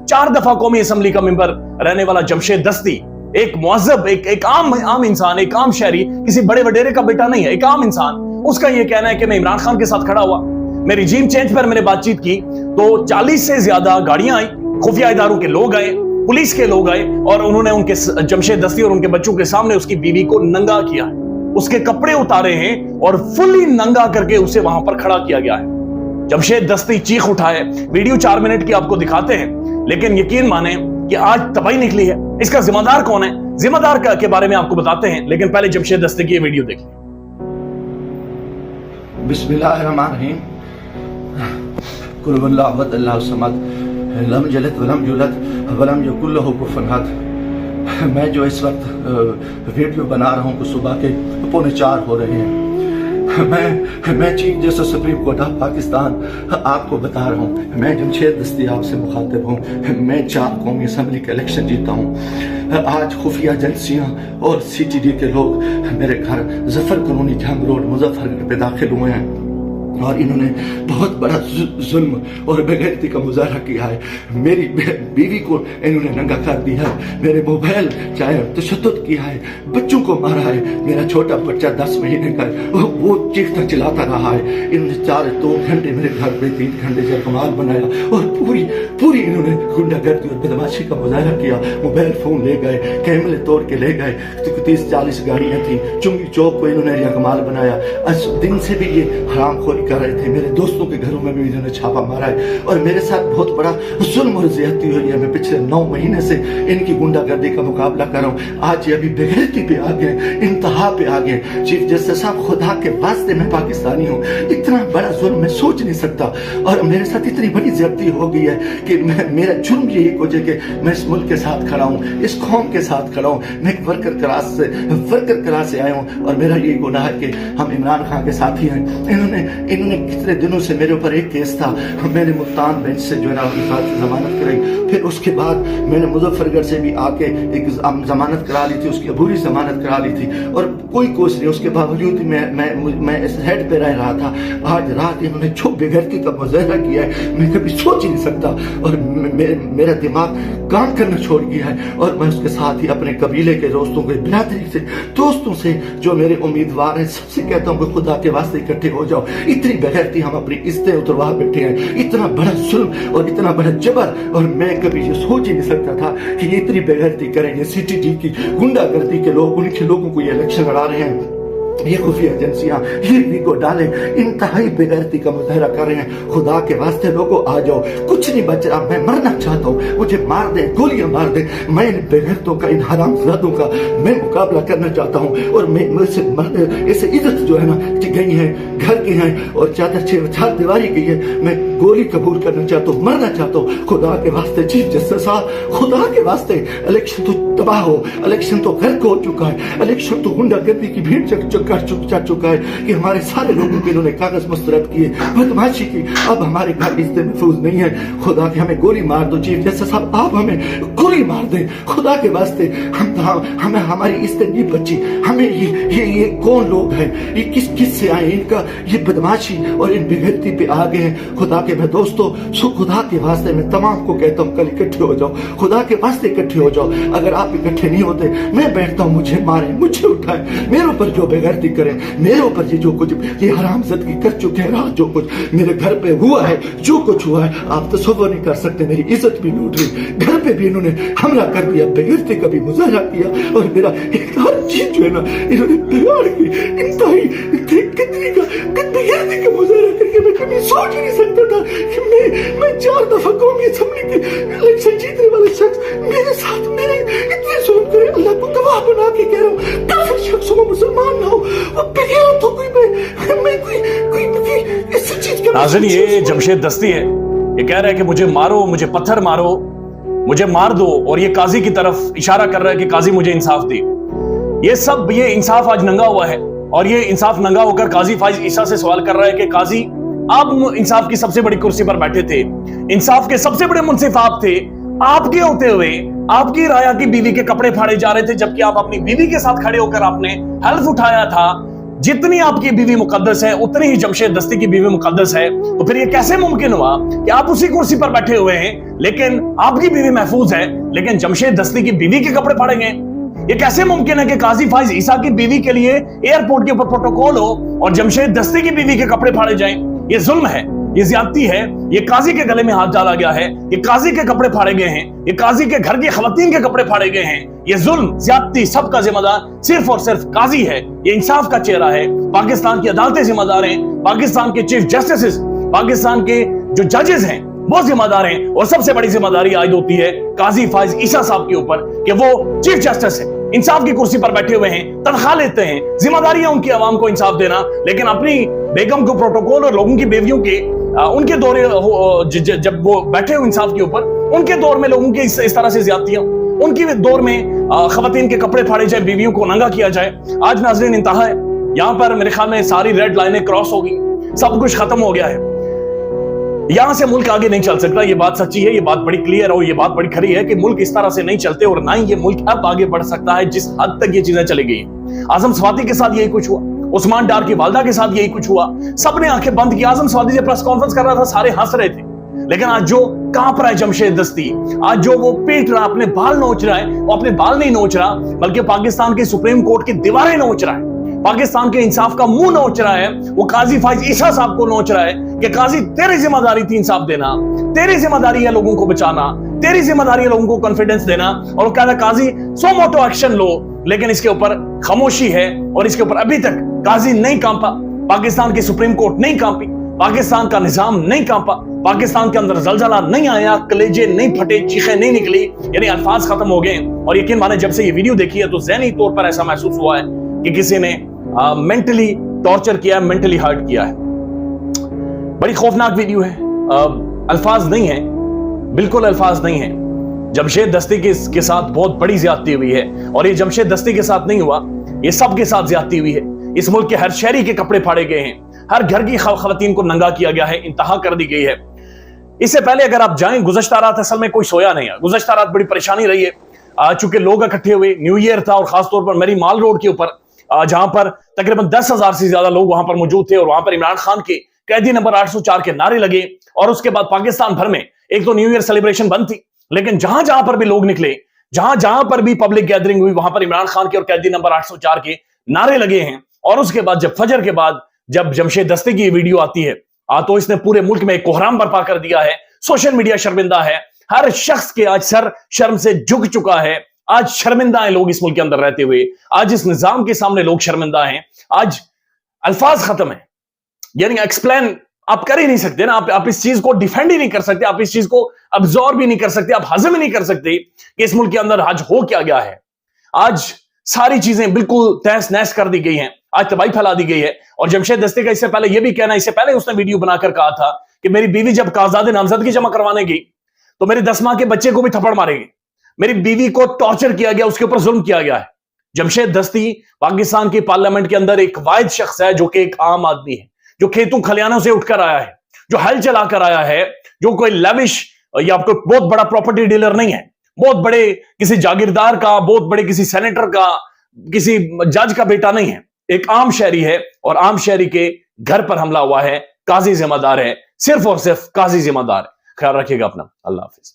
4 दफा कौमी असम्बली का मेंबर रहने वाला जमशेद दस्ती एक मुअज्जब, एक आम इंसान, एक आम शहरी, किसी बड़े वडेरे का बेटा नहीं है, एक आम इंसान, उसका ये कहना है कि मैं इमरान खान के साथ खड़ा हुआ। मैं रिजीम चेंज पर मैंने बातचीत की तो 40 से ज्यादा गाड़ियां आई, खुफिया इदारों के लोग आए, पुलिस के लोग आए और उन्होंने उनके जमशेद दस्ती और उनके बच्चों के सामने उसकी बीवी को नंगा किया है, उसके कपड़े उतारे हैं और फुली नंगा करके उसे वहां पर खड़ा किया गया है। जमशेद दस्ती चीख उठाए, वीडियो 4 मिनट की आपको दिखाते हैं, लेकिन यकीन माने कि आज तबाही निकली है। इसका जिम्मेदार कौन है, जिम्मेदार के बारे में आपको बताते हैं, लेकिन पहले जमशेद दस्ती की ये वीडियो देख लें। बिस्मिल्लाहिर्रहमानिर्रहीम। कुल हुवल्लाहु अहद अल्लाहु समद लम यलिद वलम यूलद वलम यकुल लहू कुफुवन अहद। मैं जो इस वक्त वीडियो बना रहा हूँ, सुबह के 3:45 हो रहे हैं। मैं chief justice supreme court of Pakistan आपको बता रहा हूँ, मैं जमशेद दस्ती आपसे मुखातिब हूँ। मैं 4 कौमी असम्बली का इलेक्शन जीता हूँ। आज खुफिया एजेंसियाँ और CTD के लोग मेरे घर जफर कॉलोनी जंग रोड मुजफ्फरनगर पे दाखिल हुए हैं और इन्होंने बहुत बड़ा जुल्म और बेगैरती का मुजाहरा किया है। मेरी बीवी को इन्होंने नंगा कर दिया है, मेरे मोबाइल चाहे तशद्दुद किया है, बच्चों को मारा है। मेरा छोटा बच्चा 10 महीने का वो चीखता चिल्लाता रहा है। इन्होंने 2 घंटे मेरे घर पे 3 घंटे जयकमाल बनाया और पूरी इन्होंने गुंडागर्दी और बदमाशी का मुजाहरा किया। मोबाइल फोन ले गए, कैमरे तोड़ के ले गए, 30-40 गाड़ियां थी। चुंगी चौक को इन्होंने जयकमाल बनाया। आज दिन से भी ये हरामखोरी कर रहे थे। मेरे दोस्तों के घरों में भी इन्होंने छापा मारा है और मेरे साथ बहुत बड़ा जुल्म और ज्यादती हुई है। मैं पिछले 9 महीने से इनकी गुंडागर्दी का मुकाबला कर रहा हूँ। आज ये अभी बेगैरती पे आ गए, इंतहा पे आ गए। चीफ जस्टिस साहब, खुदा के वास्ते मैं पाकिस्तानी हूँ, इतना बड़ा जुल्म मैं सोच नहीं सकता और मेरे साथ इतनी बड़ी ज्यादती हो गई है कि मेरा जुर्म ये एक वजह के मैं इस मुल्क के साथ खड़ा हूँ, इस कौम के साथ खड़ा हूँ। मैं एक वर्कर क्लास से आया हूँ और मेरा ये गुनाह है कि हम इमरान खान के साथी हैं। इन्होंने कितने दिनों से मेरे ऊपर एक केस था, मैंने मुल्तान बेंच से जो है ना जमानत कराई। फिर उसके बाद मैंने मुजफ्फरनगर से भी आके एक जमानत करा ली थी, उसकी अबूरी जमानत करा ली थी और कोई कोशिश नहीं। उसके बावजूद मैं इस हेड पे रह रहा था। आज रात इन्होंने जो बेगैरती का मुजाहरा किया है, मैं कभी सोच ही नहीं सकता और मेरा दिमाग काम करना छोड़ गया है। और मैं उसके साथ ही अपने कबीले के दोस्तों के बिरादरी से दोस्तों से जो मेरे उम्मीदवार हैं सबसे कहता हूँ कि खुदा के वास्ते इकट्ठे हो जाओ। इतनी बेगैरती हम अपनी इज्जतें उतरवा बैठे हैं, इतना बड़ा जुल्म और इतना बड़ा जबर, और मैं कभी ये सोच ही नहीं सकता था कि ये इतनी बेगैरती करेंगे। CTD की गुंडागर्दी के लोग, उनके लोगों को ये इलेक्शन लड़ा रहे हैं। ये खुफिया एजेंसियां ये को डाले इंतहाई बेगैरती का मुजाहरा कर रहे हैं। खुदा के वास्ते लोगों आ जाओ, कुछ नहीं बच रहा। मैं मरना चाहता हूँ, मुझे मार दे, गोलियां मार दे। मैं इन बेगैरतों का, इन हरामजादों का मैं मुकाबला करना चाहता हूँ और मैं मुझसे ऐसे इज्जत जो है ना कि गई है, घर की है और चार दीवारी गई है। मैं गोली कबूल करना चाहता हूँ, मरना चाहता हूँ। खुदा के वास्ते चीफ जस्टिस साहब, खुदा के वास्ते इलेक्शन तो तबाह हो, इलेक्शन तो गर्क हो चुका है, इलेक्शन तो गुंडागर्दी की भीड़ चढ़ चुका है कि हमारे सारे लोगों के इन्होंने कागज मुस्तरद किए, बदमाशी की। अब हमारे घर इज्जत महफूज नहीं है। खुदा के हमें गोली मार दो चीफ जस्टिस साहब, आप हमें गोली मार दें खुदा के वास्ते। हमें हमारी इज्जत नहीं बची। हमें ये कौन लोग हैं, ये किस से आए, इनका ये बदमाशी और इन बेगैरती पे आ गए हैं। खुदा के मैं दोस्तों, खुदा के वास्ते मैं तमाम को कहता हूँ कल इकट्ठे हो जाओ, खुदा के वास्ते इकट्ठे हो जाओ। अगर आप इकट्ठे नहीं होते, मैं बैठता हूँ, मुझे मारे, मुझे उठाए, मेरे ऊपर जो बेगैरती करें, मेरे ऊपर ये जो कुछ ये हरामज़दगी कर चुके हैं, रात जो कुछ मेरे घर पे हुआ है, जो कुछ हुआ है आप तसव्वुर नहीं कर सकते। मेरी इज्जत भी लूट ली, घर पे भी इन्होंने हमला कर दिया, बेगैरती का भी मुजाहरा किया और मेरा एक हर चीज जो है ना इन्होंने बिगाड़ की। इंतहाई बेगैरती का मुजाहरा करके मैं कभी सोच ही नहीं सकता था कि मैं 4 दफा कौमी असम्बली के इलेक्शन जीतने वाला शख्स मेरे साथ मेरे इतने जुल्म करे। अल्लाह को गवाह बना के कह रहा हूँ, काफिर शख्स हो, मुसलमान ना हो, वो बेगैरत हो, कोई इस चीज का। नाज़रीन, ये जमशेद दस्ती है, ये कह रहा है कि मुझे मारो, मुझे पत्थर मारो, मुझे मार दो, और ये काजी की तरफ इशारा कर रहा है कि काजी मुझे इंसाफ दे। ये इंसाफ आज नंगा हुआ है और ये इंसाफ नंगा होकर काजी फाइज ईसा से सवाल कर रहा है कि काजी, आप इंसाफ की सबसे बड़ी कुर्सी पर बैठे थे, इंसाफ के सबसे बड़े मुंसिफ आप थे, आपके होते हुए आपकी राया की बीवी के कपड़े फाड़े जा रहे थे, जबकि आप अपनी बीवी के साथ खड़े होकर आपने हल्फ उठाया था जितनी आपकी बीवी मुकद्दस है उतनी ही जमशेद दस्ती की बीवी मुकद्दस है। तो फिर ये कैसे मुमकिन हुआ कि आप उसी कुर्सी पर बैठे हुए हैं लेकिन आपकी बीवी महफूज है, लेकिन जमशेद दस्ती की बीवी के कपड़े फाड़े गए? ये कैसे मुमकिन है कि काजी फाइज ईसा की बीवी के लिए एयरपोर्ट के ऊपर प्रोटोकॉल हो और जमशेद दस्ती की बीवी के कपड़े फाड़े जाएं? ये जुल्म है, ये ज्यादती है, ये काजी के गले में हाथ डाला गया है, ये काजी के कपड़े फाड़े गए हैं, ये काजी के घर की खवातीन के कपड़े फाड़े गए हैं। ये जुल्म, ज्यादती, सबका जिम्मेदार सिर्फ और सिर्फ काजी है। ये इंसाफ का चेहरा है। पाकिस्तान की अदालतें जिम्मेदार हैं, पाकिस्तान के चीफ जस्टिस, पाकिस्तान के जो जजेस हैं वो जिम्मेदार हैं, और सबसे बड़ी जिम्मेदारी आयद होती है काजी फाइज ईसा साहब के ऊपर कि वो चीफ जस्टिस है, इंसाफ की कुर्सी पर बैठे हुए हैं, तनख्वाह लेते हैं, जिम्मेदारी है उनकी आवाम को इंसाफ देना, लेकिन अपनी बेगम को प्रोटोकॉल और लोगों की बेवियों के उनके दौरे जब वो बैठे हो इंसाफ के ऊपर, उनके दौर में लोगों की इस तरह से ज्यादतियां, उनकी दौर में खवातीन के कपड़े फाड़े जाए, बीवियों को नंगा किया जाए। आज नाज़रीन इंतहा है, यहाँ पर मेरे ख्याल में सारी रेड लाइनें क्रॉस हो गई, सब कुछ खत्म हो गया है, यहां से मुल्क आगे नहीं चल सकता। ये बात सच्ची है, ये बात बड़ी क्लियर है और ये बात बड़ी खरी है कि मुल्क इस तरह से नहीं चलते, और ना ही ये मुल्क अब आगे बढ़ सकता है जिस हद तक ये चीजें चली गई। आजम स्वाति के साथ यही कुछ हुआ, उस्मान डार की वालदा के साथ यही कुछ हुआ, सबने आंखें बंद की। आजम स्वाति से प्रेस कॉन्फ्रेंस कर रहा था, सारे हंस रहे थे, लेकिन आज जो कांप रहा है जमशेद दस्ती, आज जो वो पीट रहा, अपने बाल नोच रहा है, वो अपने बाल नहीं नोच रहा बल्कि पाकिस्तान के सुप्रीम कोर्ट की दीवारें नोच रहा है, पाकिस्तान के इंसाफ का मुंह नोच रहा है। वो काजी फाइज ईसा साहब को नोच रहा है कि काजी तेरी जिम्मेदारी थी इंसाफ देना, तेरी जिम्मेदारी है लोगों को बचाना, तेरी जिम्मेदारी है लोगों को कॉन्फिडेंस देना, और वो कह रहा है काजी सो मोटो एक्शन लो, लेकिन इसके ऊपर खामोशी है और इसके ऊपर अभी तक काजी नहीं कांपा, पाकिस्तान की सुप्रीम कोर्ट नहीं कांपी, पाकिस्तान का निजाम नहीं कांपा, पाकिस्तान के अंदर जलजला नहीं आया, कलेजे नहीं फटे, चीखें नहीं निकली, यानी अल्फाज खत्म हो गए। और यकीन माने जब से ये वीडियो देखी है तो ज़हनी तौर पर ऐसा महसूस हुआ है कि किसी ने मेंटली टॉर्चर किया है, मेंटली हर्ट किया है। बड़ी खौफनाक वीडियो है, अल्फाज नहीं है, बिल्कुल अल्फाज नहीं है। जमशेद दस्ती के साथ बहुत बड़ी ज्यादती हुई है, और ये जमशेद दस्ती के साथ नहीं हुआ, ये सबके साथ ज्यादती हुई है। इस मुल्क के हर शहरी के कपड़े फाड़े गए हैं, हर घर की खवातीन को नंगा किया गया है, इंतहा कर दी गई है। इससे पहले अगर आप जाएं, गुज़श्ता रात असल में कोई सोया नहीं है, गुज़श्ता रात बड़ी परेशानी रही है, चूंकि लोग इकट्ठे हुए, न्यू ईयर था, और खासतौर पर मेरी माल रोड के ऊपर जहां पर तकरीबन 10,000 से ज्यादा लोग वहां पर मौजूद थे, और वहां पर इमरान खान के कैदी नंबर 804 के नारे लगे, और उसके बाद पाकिस्तान भर में एक तो न्यू ईयर सेलिब्रेशन बंद थी, लेकिन जहां जहां पर भी लोग निकले, जहां जहां पर भी पब्लिक गैदरिंग हुई, वहां पर इमरान खान के और कैदी नंबर 804 के नारे लगे हैं। और उसके बाद जब फजर के बाद जब जमशेद दस्ती की वीडियो आती है, तो इसने पूरे मुल्क में एक कोहराम बर्पा कर दिया है। सोशल मीडिया शर्मिंदा है, हर शख्स के आज सर शर्म से झुक चुका है। आज शर्मिंदा है लोग इस मुल्क के अंदर रहते हुए, आज इस निजाम के सामने लोग शर्मिंदा हैं, आज अल्फाज खत्म है, यानी एक्सप्लेन आप कर ही नहीं सकते ना, आप इस चीज को डिफेंड ही नहीं कर सकते, आप इस चीज को अब्सॉर्ब भी नहीं कर सकते, आप हजम ही नहीं कर सकते कि इस मुल्क के अंदर आज हो क्या गया है। आज सारी चीजें बिल्कुल तहस नहस कर दी गई हैं, आज तबाही फैला दी गई है। और जमशेद दस्ती का इससे पहले यह भी कहना, इससे पहले उसने वीडियो बनाकर कहा था कि मेरी बीवी जब कागजात नामजदगी जमा करवाने गई तो मेरे 10 माह के बच्चे को भी थप्पड़ मारेगी, मेरी बीवी को टॉर्चर किया गया, उसके ऊपर जुल्म किया गया है। जमशेद दस्ती पाकिस्तान की पार्लियामेंट के अंदर एक वाहिद शख्स है जो कि एक आम आदमी है, जो खेतों खलियानों से उठकर आया है, जो हल चलाकर आया है, जो कोई लविश या कोई बहुत बड़ा प्रॉपर्टी डीलर नहीं है, बहुत बड़े किसी जागीरदार का, बहुत बड़े किसी सेनेटर का, किसी जज का बेटा नहीं है, एक आम शहरी है। और आम शहरी के घर पर हमला हुआ है, काजी जिम्मेदार है, सिर्फ और सिर्फ काजी जिम्मेदार है। ख्याल रखिएगा अपना, अल्लाह हाफिज।